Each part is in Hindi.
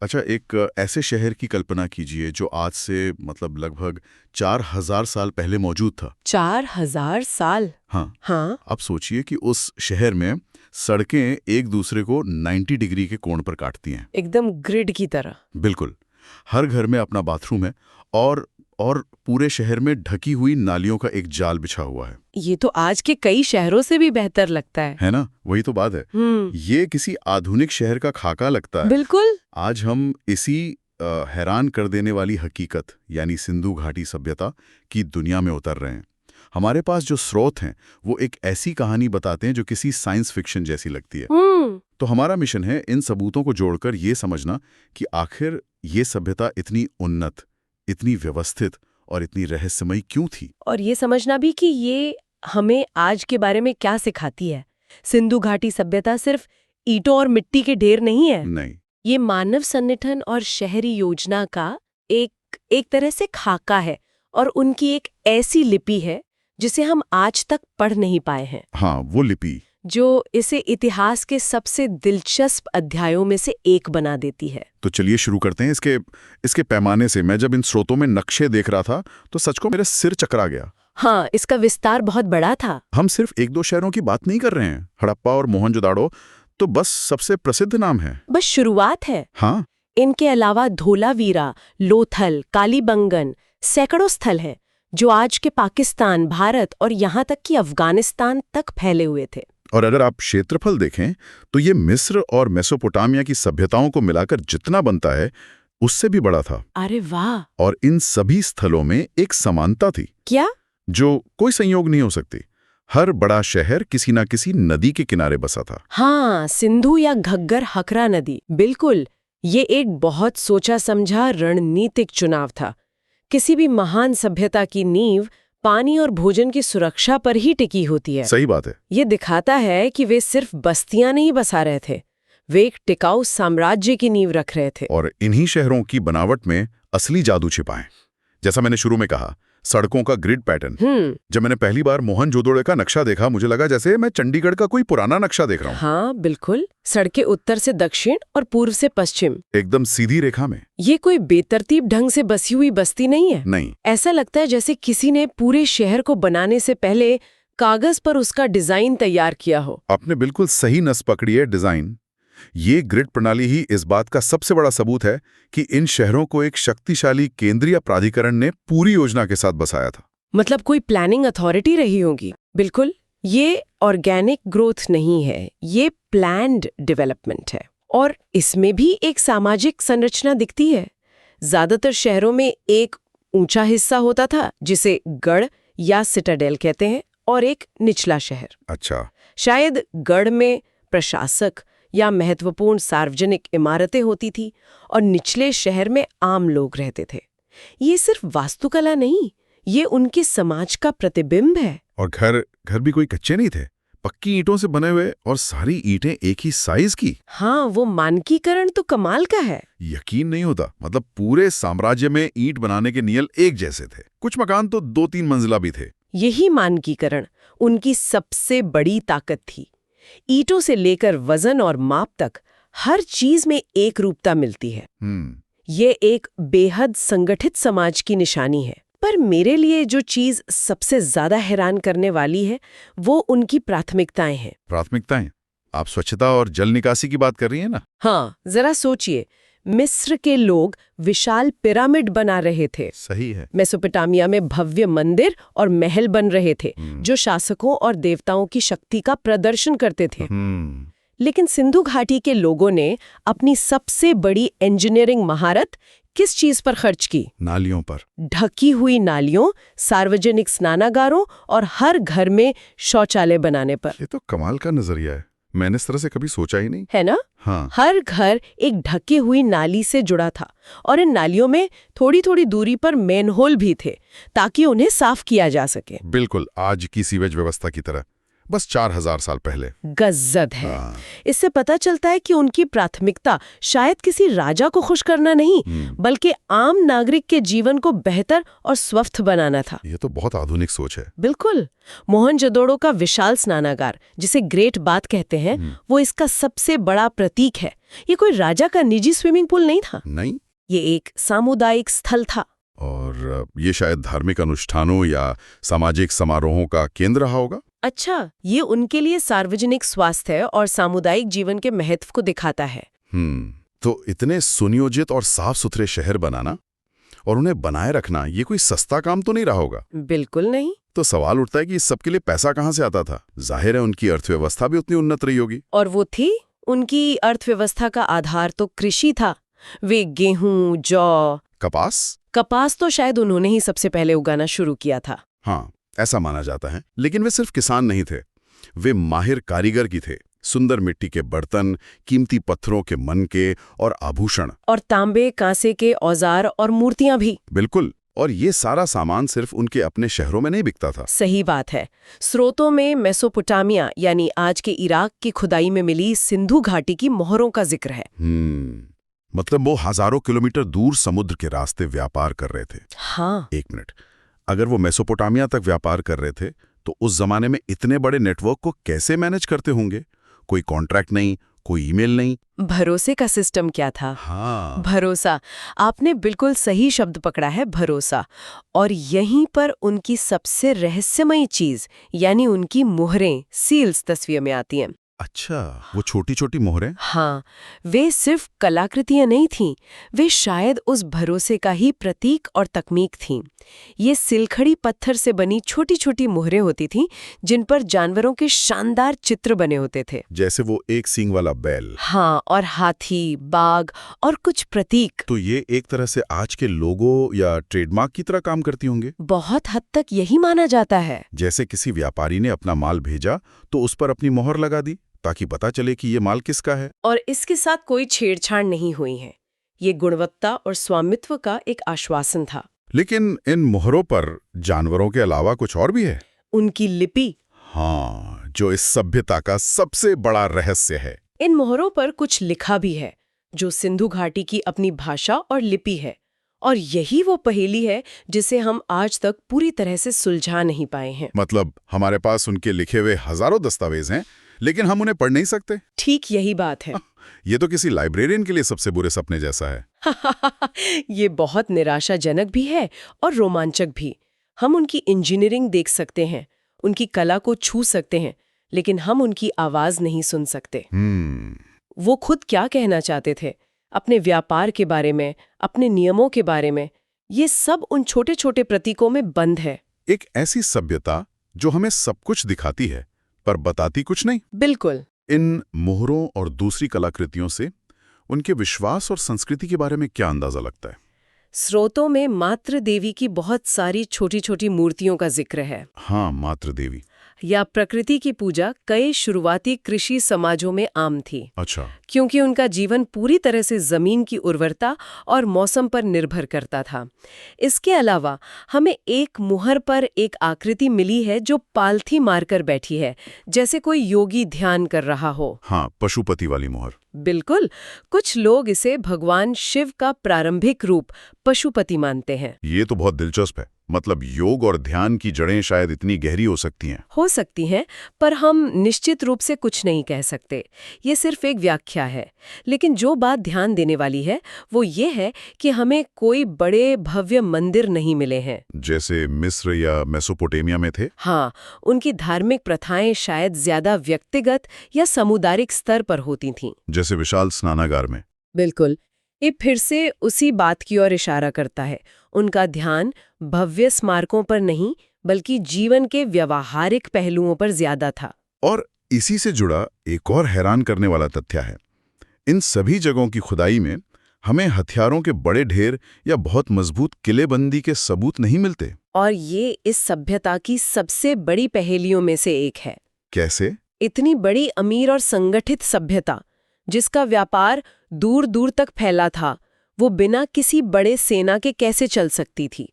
अच्छा, एक ऐसे शहर की कल्पना कीजिए जो आज से मतलब लगभग 4000 साल पहले मौजूद था। 4000 साल? हाँ। हाँ। अब सोचिए कि उस शहर में सड़कें एक दूसरे को 90 डिग्री के कोण पर काटती हैं। एकदम ग्रिड की तरह। बिल्कुल। हर घर में अपना बाथरूम है और पूरे शहर में ढकी हुई नालियों का एक जाल बिछा हुआ है। ये तो आज के कई शहरों से भी बेहतर लगता है ना? वही तो बात है। ये किसी आधुनिक शहर का खाका लगता है। बिल्कुल। आज हम इसी हैरान कर देने वाली हकीकत यानी सिंधु घाटी सभ्यता की दुनिया में उतर रहे हैं। हमारे पास जो स्रोत हैं वो एक ऐसी कहानी बताते हैं जो किसी साइंस फिक्शन जैसी लगती है। तो हमारा मिशन है इन सबूतों को जोड़कर ये समझना कि आखिर ये सभ्यता इतनी उन्नत, इतनी व्यवस्थित और इतनी रहस्यमयी क्यों थी। और ये समझना भी कि ये हमें आज के बारे में क्या सिखाती है। सिंधु घाटी सभ्यता सिर्फ ईंटों और मिट्टी के ढेर नहीं है। नहीं, ये मानव संगठन और शहरी योजना का एक तरह से खाका है और उनकी एक ऐसी लिपि है जिसे हम आज तक पढ़ नहीं पाए हैं। हाँ, वो लिपि जो इसे इतिहास के सबसे दिलचस्प अध्यायों में से एक बना देती है। तो चलिए शुरू करते हैं। इसके पैमाने से मैं जब इन स्रोतों में नक्शे देख रहा था तो सच को मेरे सिर चकरा गया। हाँ, इसका विस्तार बहुत बड़ा था। हम सिर्फ एक दो शहरों की बात नहीं कर रहे हैं। हड़प्पा और मोहनजोदाड़ो तो बस सबसे प्रसिद्ध नाम है। बस शुरुआत है। हाँ, इनके अलावा धोलावीरा, लोथल, कालीबंगन सैकड़ों स्थल हैं जो आज के पाकिस्तान, भारत और यहाँ तक कि अफगानिस्तान तक फैले हुए थे। और अगर आप क्षेत्रफल देखें तो ये मिस्र और मेसोपोटामिया की सभ्यताओं को मिलाकर जितना बनता है उससे भी बड़ा था। अरे वाह! और इन सभी स्थलों में एक समानता थी। क्या? जो कोई संयोग नहीं हो सकती। हर बड़ा शहर किसी न किसी नदी के किनारे बसा था। हाँ, सिंधु या घग्गर हकरा नदी। बिल्कुल, ये एक बहुत सोचा समझा रणनीतिक चुनाव था। किसी भी महान सभ्यता की नींव पानी और भोजन की सुरक्षा पर ही टिकी होती है। सही बात है। ये दिखाता है कि वे सिर्फ बस्तियां नहीं बसा रहे थे, वे एक टिकाऊ साम्राज्य की नींव रख रहे थे। और इन्हीं शहरों की बनावट में असली जादू छिपा है। जैसा मैंने शुरू में कहा, सड़कों का ग्रिड पैटर्न। जब मैंने पहली बार मोहनजोदड़ो का नक्शा देखा मुझे लगा जैसे मैं चंडीगढ़ का कोई पुराना नक्शा देख रहा हूँ। हाँ बिल्कुल, सड़कें उत्तर से दक्षिण और पूर्व से पश्चिम, एकदम सीधी रेखा में। ये कोई बेतरतीब ढंग से बसी हुई बस्ती नहीं है। नहीं, ऐसा लगता है जैसे किसी ने पूरे शहर को बनाने से पहले कागज पर उसका डिजाइन तैयार किया हो। आपने बिल्कुल सही नस पकड़ी है, डिजाइन। ये ग्रिड प्रणाली ही इस बात का सबसे बड़ा सबूत है कि इन शहरों को एक शक्तिशाली केंद्रीय प्राधिकरण ने पूरी योजना के साथ बसाया था। मतलब कोई प्लानिंग अथॉरिटी रही होगी। बिल्कुल, ये ऑर्गेनिक ग्रोथ नहीं है, ये प्लान्ड डेवलपमेंट है। और इसमें भी एक सामाजिक संरचना दिखती है। ज्यादातर शहरों में एक ऊंचा हिस्सा होता था जिसे गढ़ या सिटाडेल कहते हैं और एक निचला शहर। अच्छा। शायद गढ़ में प्रशासक या महत्वपूर्ण सार्वजनिक इमारतें होती थी और निचले शहर में आम लोग रहते थे। ये सिर्फ वास्तुकला नहीं, ये उनके समाज का प्रतिबिंब है। और घर भी कोई कच्चे नहीं थे, पक्की ईंटों से बने हुए और सारी ईंटें एक ही साइज की। हाँ, वो मानकीकरण तो कमाल का है। यकीन नहीं होता। मतलब पूरे साम्राज्य में ईंट बनाने के नियम एक जैसे थे। कुछ मकान तो 2-3 मंजिला भी थे। यही मानकीकरण उनकी सबसे बड़ी ताकत थी। ईंटों से लेकर वजन और माप तक हर चीज में एक रूपता मिलती है। ये एक बेहद संगठित समाज की निशानी है। पर मेरे लिए जो चीज सबसे ज्यादा हैरान करने वाली है वो उनकी प्राथमिकताएं हैं। प्राथमिकताएं? आप स्वच्छता और जल निकासी की बात कर रही हैं ना? हाँ, जरा सोचिए, मिस्र के लोग विशाल पिरामिड बना रहे थे। सही है। मेसोपोटामिया में भव्य मंदिर और महल बन रहे थे जो शासकों और देवताओं की शक्ति का प्रदर्शन करते थे। लेकिन सिंधु घाटी के लोगों ने अपनी सबसे बड़ी इंजीनियरिंग महारत किस चीज पर खर्च की? नालियों पर। ढकी ढकी हुई नालियों, सार्वजनिक स्नानागारों और हर घर में शौचालय बनाने पर। ये तो कमाल का नजरिया है। मैंने इस तरह से कभी सोचा ही नहीं। है ना? हाँ। हर घर एक ढकी हुई नाली से जुड़ा था और इन नालियों में थोड़ी थोड़ी दूरी पर मैनहोल भी थे ताकि उन्हें साफ किया जा सके। बिल्कुल आज की सीवेज व्यवस्था की तरह, बस 4000 साल पहले। गज़ब है। इससे पता चलता है कि उनकी प्राथमिकता शायद किसी राजा को खुश करना नहीं बल्कि आम नागरिक के जीवन को बेहतर और स्वस्थ बनाना था। ये तो बहुत आधुनिक सोच है। बिल्कुल। मोहनजोदड़ो का विशाल स्नानागार जिसे ग्रेट बाथ कहते हैं वो इसका सबसे बड़ा प्रतीक है। ये कोई राजा का निजी स्विमिंग पूल नहीं था, नहीं। ये एक सामुदायिक स्थल था। और ये शायद धार्मिक अनुष्ठानों या सामाजिक समारोहों का केंद्र रहा होगा। अच्छा, ये उनके लिए सार्वजनिक स्वास्थ्य और सामुदायिक जीवन के महत्व को दिखाता है। तो इतने सुनियोजित और साफ सुथरे शहर बनाना और उन्हें बनाए रखना, ये कोई सस्ता काम तो नहीं रहा होगा। बिल्कुल नहीं। तो सवाल उठता है कि इस सबके लिए पैसा कहाँ से आता था? जाहिर है उनकी अर्थव्यवस्था भी उतनी उन्नत रही होगी। और वो थी, उनकी अर्थव्यवस्था का आधार तो कृषि था। वे गेहूं, जौ, कपास तो शायद उन्होंने ही सबसे पहले उगाना शुरू किया था। हाँ, ऐसा माना जाता है। लेकिन वे सिर्फ किसान नहीं थे, वे माहिर कारीगर की थे। सुंदर मिट्टी के बर्तन, कीमती पत्थरों के मनके और आभूषण, और तांबे कांसे के औजार और मूर्तियां भी। बिल्कुल। और ये सारा सामान सिर्फ उनके अपने शहरों में नहीं बिकता था। सही बात है। स्रोतों में मेसोपोटामिया यानी आज के इराक की खुदाई में मिली सिंधु घाटी की मोहरों का जिक्र है। मतलब वो हजारों किलोमीटर दूर समुद्र के रास्ते व्यापार कर रहे थे। हाँ। एक मिनट, अगर वो मेसोपोटामिया तक व्यापार कर रहे थे तो उस जमाने में इतने बड़े नेटवर्क को कैसे मैनेज करते होंगे? कोई कॉन्ट्रैक्ट नहीं, कोई ईमेल नहीं। भरोसे का सिस्टम क्या था? हाँ, भरोसा। आपने बिल्कुल सही शब्द पकड़ा है, भरोसा। और यहीं पर उनकी सबसे रहस्यमयी चीज यानी उनकी मोहरें, सील्स तस्वीर में आती हैं। अच्छा, वो छोटी छोटी मोहरें? हाँ, वे सिर्फ कलाकृतियां नहीं थीं, वे शायद उस भरोसे का ही प्रतीक और तकनीक थीं। ये सिलखड़ी पत्थर से बनी छोटी छोटी मोहरें होती थीं, जिन पर जानवरों के शानदार चित्र बने होते थे। जैसे वो एक सींग वाला बैल। हाँ, और हाथी, बाघ और कुछ प्रतीक। तो ये एक तरह से आज के लोगो या ट्रेडमार्क की तरह काम करती होंगे। बहुत हद तक यही माना जाता है। जैसे किसी व्यापारी ने अपना माल भेजा तो उस पर अपनी मोहर लगा दी ताकि पता चले कि ये माल किसका है। और इसके साथ कोई छेड़छाड़ नहीं हुई है। ये गुणवत्ता और स्वामित्व का एक आश्वासन था। लेकिन इन मोहरों पर जानवरों के अलावा कुछ और भी है। उनकी लिपि। हाँ, जो इस सभ्यता का सबसे बड़ा रहस्य है। इन मोहरों पर कुछ लिखा भी है, जो सिंधु घाटी की अपनी भाषा और लिपि है। और यही वो पहेली है जिसे हम आज तक पूरी तरह से सुलझा नहीं पाए हैं। मतलब हमारे पास उनके लिखे हुए हजारों दस्तावेज हैं, लेकिन हम उन्हें पढ़ नहीं सकते। ठीक यही बात है। ये तो किसी लाइब्रेरियन के लिए सबसे बुरे सपने जैसा है। ये बहुत निराशाजनक भी है और रोमांचक भी। हम उनकी इंजीनियरिंग देख सकते हैं, उनकी कला को छू सकते हैं, लेकिन हम उनकी आवाज नहीं सुन सकते। वो खुद क्या कहना चाहते थे अपने व्यापार के बारे में, अपने नियमों के बारे में, ये सब उन छोटे छोटे प्रतीकों में बंद है। एक ऐसी सभ्यता जो हमें सब कुछ दिखाती है पर बताती कुछ नहीं। बिल्कुल। इन मोहरों और दूसरी कलाकृतियों से उनके विश्वास और संस्कृति के बारे में क्या अंदाजा लगता है? स्रोतों में मातृ देवी की बहुत सारी छोटी छोटी मूर्तियों का जिक्र है। हाँ, मातृ देवी या प्रकृति की पूजा कई शुरुआती कृषि समाजों में आम थी। अच्छा। क्योंकि उनका जीवन पूरी तरह से जमीन की उर्वरता और मौसम पर निर्भर करता था। इसके अलावा हमें एक मुहर पर एक आकृति मिली है जो पालथी मारकर बैठी है, जैसे कोई योगी ध्यान कर रहा हो। हाँ, पशुपति वाली मोहर। बिल्कुल। कुछ लोग इसे भगवान शिव का प्रारंभिक रूप पशुपति मानते हैं। ये तो बहुत दिलचस्प है। मतलब योग और ध्यान की जड़ें शायद इतनी गहरी हो सकती हैं, पर हम निश्चित रूप से कुछ नहीं कह सकते। ये सिर्फ एक व्याख्या है। लेकिन जो बात ध्यान देने वाली है वो ये है कि हमें कोई बड़े भव्य मंदिर नहीं मिले हैं, जैसे मिस्र या मेसोपोटामिया में थे। हाँ, उनकी धार्मिक प्रथाएं शायद ज्यादा व्यक्तिगत या सामुदायिक स्तर पर होती थीं। जैसे विशाल स्नानागार में। बिल्कुल। ये फिर से उसी बात की ओर इशारा करता है। उनका ध्यान भव्य स्मारकों पर नहीं, बल्कि जीवन के व्यावहारिक पहलुओं पर ज्यादा था। और इसी से जुड़ा एक और हैरान करने वाला तथ्य है, इन सभी जगहों की खुदाई में हमें हथियारों के बड़े ढेर या बहुत मजबूत किलेबंदी के सबूत नहीं मिलते। और ये इस सभ्यता की सबसे बड़ी पहेलियों में से एक है। कैसे? इतनी बड़ी, अमीर और संगठित सभ्यता, जिसका व्यापार दूर दूर तक फैला था, वो बिना किसी बड़े सेना के कैसे चल सकती थी?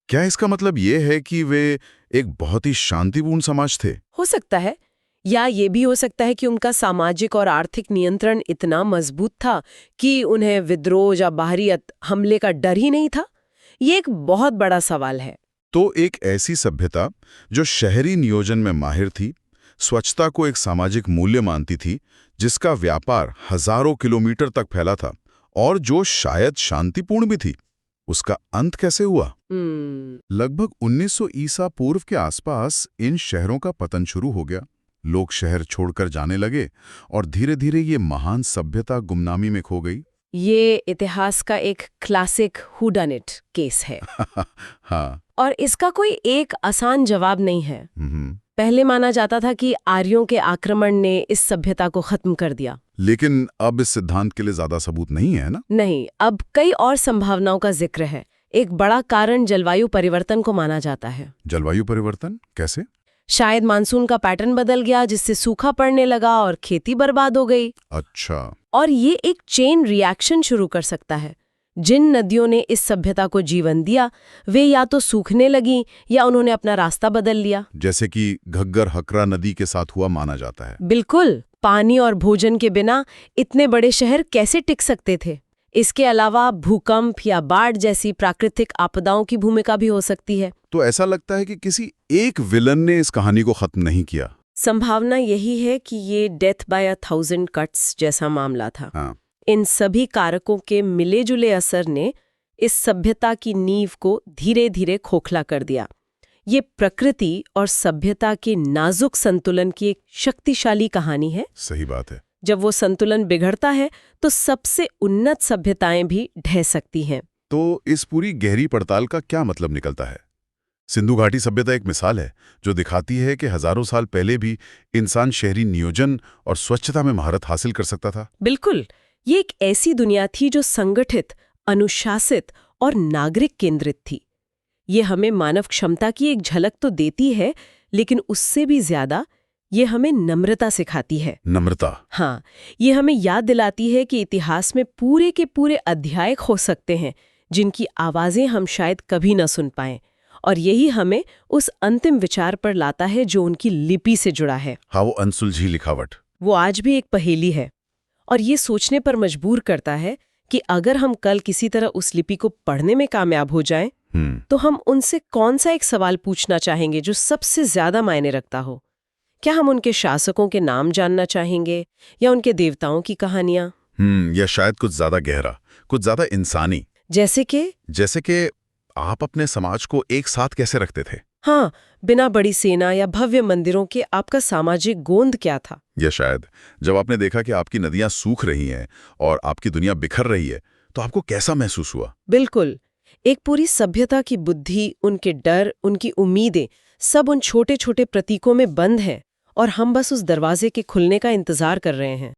क्या इसका मतलब ये है कि वे एक बहुत ही शांतिपूर्ण समाज थे? हो सकता है, या ये भी हो सकता है कि उनका सामाजिक और आर्थिक नियंत्रण इतना मजबूत था कि उन्हें विद्रोह या बाहरी हमले का डर ही नहीं था। ये एक बहुत बड़ा सवाल है। तो एक ऐसी सभ्यता जो शहरी नियोजन में माहिर थी, स्वच्छता को एक सामाजिक मूल्य मानती थी, जिसका व्यापार हजारों किलोमीटर तक फैला था और जो शायद शांतिपूर्ण भी थी, उसका अंत कैसे हुआ? लगभग 1900 ईसा पूर्व के आसपास इन शहरों का पतन शुरू हो गया। लोग शहर छोड़कर जाने लगे और धीरे धीरे ये महान सभ्यता गुमनामी में खो गई। ये इतिहास का एक classic who done it case है। हाँ। और इसका कोई एक आसान जवाब नहीं है। पहले माना जाता था कि आर्यों के आक्रमण ने इस सभ्यता को खत्म कर दिया, लेकिन अब इस सिद्धांत के लिए ज्यादा सबूत नहीं है ना? नहीं, अब कई और संभावनाओं का जिक्र है। एक बड़ा कारण जलवायु परिवर्तन को माना जाता है। जलवायु परिवर्तन कैसे? शायद मानसून का पैटर्न बदल गया, जिससे सूखा पड़ने लगा और खेती बर्बाद हो गई। अच्छा। और ये एक चेन रिएक्शन शुरू कर सकता है। जिन नदियों ने इस सभ्यता को जीवन दिया, वे या तो सूखने लगी या उन्होंने अपना रास्ता बदल लिया। जैसे कि घग्गर हकरा नदी के साथ हुआ माना जाता है। बिल्कुल। पानी और भोजन के बिना इतने बड़े शहर कैसे टिक सकते थे? इसके अलावा भूकंप या बाढ़ जैसी प्राकृतिक आपदाओं की भूमिका भी हो सकती है। तो ऐसा लगता है कि किसी एक विलन ने इस कहानी को खत्म नहीं किया। संभावना यही है कि ये डेथ बाय 1000 कट्स जैसा मामला था। हाँ। इन सभी कारकों के मिले-जुले असर ने इस सभ्यता की नींव को धीरे धीरे खोखला कर दिया। ये प्रकृति और सभ्यता के नाजुक संतुलन की एक शक्तिशाली कहानी है। सही बात है। जब वो संतुलन बिगड़ता है तो सबसे उन्नत सभ्यताएं भी ढह सकती हैं। तो इस पूरी गहरी पड़ताल का क्या मतलब निकलता है? सिंधु घाटी सभ्यता एक मिसाल है जो दिखाती है कि हजारों साल पहले भी इंसान शहरी नियोजन और स्वच्छता में महारत हासिल कर सकता था। बिल्कुल। ये एक ऐसी दुनिया थी जो संगठित, अनुशासित और नागरिक केंद्रित थी। ये हमें मानव क्षमता की एक झलक तो देती है, लेकिन उससे भी ज्यादा ये हमें नम्रता सिखाती है। नम्रता? हाँ, ये हमें याद दिलाती है कि इतिहास में पूरे के पूरे अध्याय हो सकते हैं जिनकी आवाजें हम शायद कभी न सुन पाएं, और यही हमें उस अंतिम विचार पर लाता है जो उनकी लिपि से जुड़ा है। हाँ, वो अनसुलझी लिखावट। वो आज भी एक पहेली है और ये सोचने पर मजबूर करता है कि अगर हम कल किसी तरह उस लिपि को पढ़ने में कामयाब हो जाएं, तो हम उनसे कौन सा एक सवाल पूछना चाहेंगे जो सबसे ज्यादा मायने रखता हो? क्या हम उनके शासकों के नाम जानना चाहेंगे या उनके देवताओं की कहानियां? या शायद कुछ ज्यादा गहरा, कुछ ज्यादा इंसानी। जैसे कि आप अपने समाज को एक साथ कैसे रखते थे? हाँ, बिना बड़ी सेना या भव्य मंदिरों के आपका सामाजिक गोंद क्या था? या शायद जब आपने देखा कि आपकी नदियां सूख रही हैं और आपकी दुनिया बिखर रही है, तो आपको कैसा महसूस हुआ? बिल्कुल। एक पूरी सभ्यता की बुद्धि, उनके डर, उनकी उम्मीदें, सब उन छोटे छोटे प्रतीकों में बंद हैं और हम बस उस दरवाजे के खुलने का इंतजार कर रहे हैं।